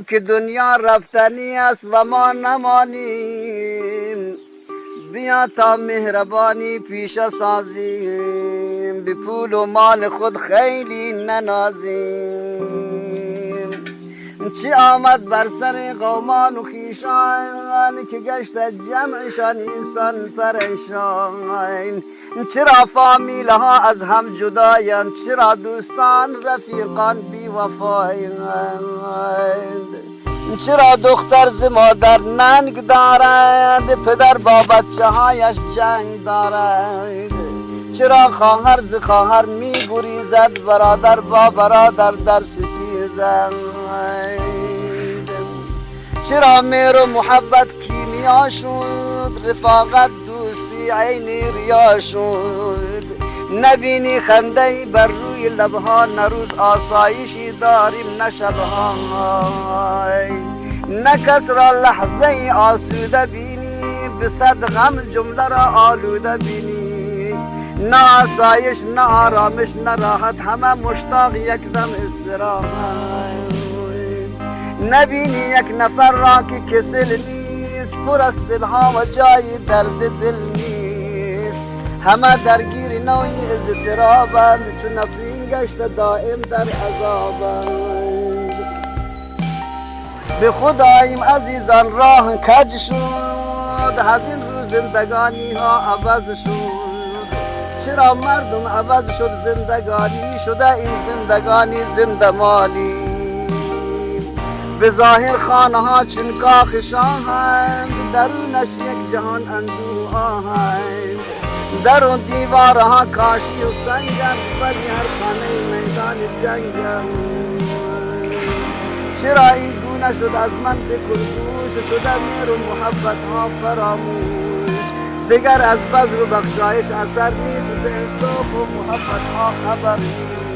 میدانیم که دنیا رفتنی است و ما نمانیم. بیا تا مهربانی پیشه سازیم، به پول و مال خود خیلی ننازیم. چی آمد بر سر قومان و خیشان که گشت جمعشان انسان پریشان. چرا فامیل ها از هم جدایند، چرا دوستان رفیقان بی وفایند، چرا دختر ز مادر ننگ دارد، پدر با بچه هایش جنگ دارد، چرا خواهر ز خواهر می گریزد، برادر با برادر در ستیزد، چرا مهر و محبت کیمیا شد، رفاقت دوستی عین ریا شد. نبینی خنده بر روی لبها، نه روز آسایشی داریم نه شبها، نه کس را لحظه آسوده بینی، به صد غم جمله را آلوده بینی. نه آسایش نه آرامش نه راحت، همه مشتاق یک دم استراحت. نبینی یک نفر را که کسل نیست، پر از دلها و جای درد دل نیست. همه درگیر نوعی اضطرابند، چو نفرین گشته دائم در عذابند. به خداییم عزیزان راه کج شد، از این روز زندگانی ها عوض شد. چرا مردم عوض شد زندگانی، شده این زندگانی زندمانی. به ظاهر خانه ها چون کاخ شاهند، درونش یک جهان اندوه آهند. در اون دیوارها کاشی و سنگند، ولی هر خانه میدان جنگند. چرا این گونه شد از من بکرگوش، شده مهر و محبت ها فراموش. دیگر از بذل و بخشایش اثر نیست، به انصاف و محبت ها خبر نیست.